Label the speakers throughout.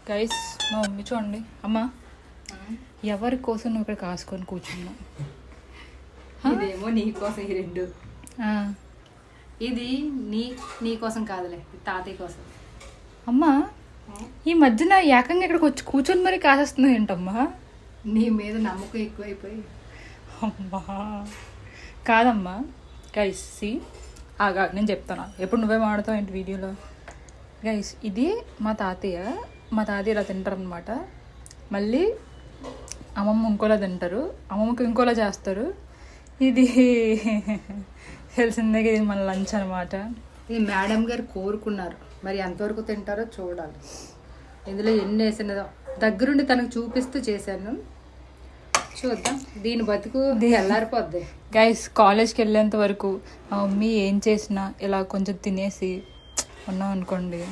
Speaker 1: Guys మా mummy చూడండి. అమ్మ ఎవరి కోసం నువ్వు ఇక్కడ కాసుకొని కూర్చున్నావు?
Speaker 2: ఇదేమో నీ కోసం ఈ రెండు. ఇది నీ కోసం కాదులే, తాతయ్య కోసం.
Speaker 1: అమ్మా ఈ మధ్యన ఏకంగా ఇక్కడికి వచ్చి కూర్చొని మరి కాసేస్తున్నావు ఏంటమ్మా?
Speaker 2: నీ మీద నమ్మకం ఎక్కువైపోయి.
Speaker 1: అమ్మా కాదమ్మా. గైస్ సి ఆగా నేను చెప్తాను. ఎప్పుడు నువ్వే మాడతావు ఏంటి వీడియోలో? గైస్ ఇది మా తాతయ్య ఇలా తింటారు అనమాట. మళ్ళీ అమ్మమ్మ ఇంకోలా తింటారు, అమ్మమ్మకి ఇంకోలా చేస్తారు. ఇది తెలిసిందే, ఇది మన లంచ్ అనమాట.
Speaker 2: ఇది మేడం గారు కోరుకున్నారు, మరి ఎంతవరకు తింటారో చూడాలి. ఇందులో ఎన్ని వేసినదో దగ్గరుండి తనకు చూపిస్తూ చేశాను. చూద్దాం, దీని బతుకు ఎల్లారిపోద్ది.
Speaker 1: గైస్ కాలేజ్కి వెళ్ళేంత వరకు మా మమ్మీ ఏం చేసినా ఇలా కొంచెం తినేసి ఉన్నాం అనుకోండి,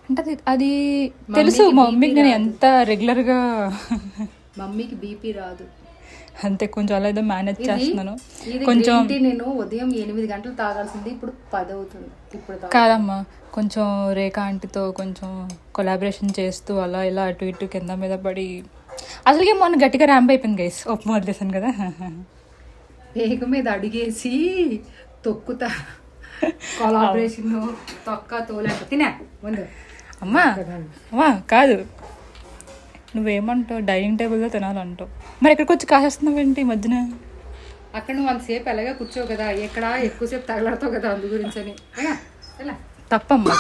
Speaker 1: అంటే అది తెలుసు మా మమ్మీకి నేను ఎంత రెగ్యులర్గా.
Speaker 2: మమ్మీకి బీపీ రాదు
Speaker 1: అంతే, కొంచెం అలా ఏదో మేనేజ్ చేస్తున్నాను.
Speaker 2: కొంచెం నేను ఉదయం 8 గంటలు తాగాల్సింది ఇప్పుడు 10 అవుతుంది. ఇప్పుడు
Speaker 1: కాదమ్మా, కొంచెం రేఖ ఆంటీతో కొంచెం కొలాబరేషన్ చేస్తూ అలా ఇలా అటు ఇటు కింద మీద పడి అసలుకి మొన్న గట్టిగా ర్యాంప్ అయిపోయింది గైస్. ఉప్మా వదిలేసాను కదా,
Speaker 2: రేఖ మీద అడిగేసి తొక్కుతా. కొలాబరేషన్ తొక్క తోలంట తినే ముందు.
Speaker 1: అమ్మా కాదు, నువ్వేమంటావు డైనింగ్ టేబుల్లో తినాలంటావు, మరి ఎక్కడికి వచ్చి కాసేస్తున్నావు ఏంటి ఈ మధ్యన?
Speaker 2: అక్కడ నువ్వు అంతసేపు ఎలాగా కూర్చోవు కదా, ఎక్కడ ఎక్కువసేపు తగలాడతావు కదా, అందు గురించి అని.
Speaker 1: తప్పమ్మా.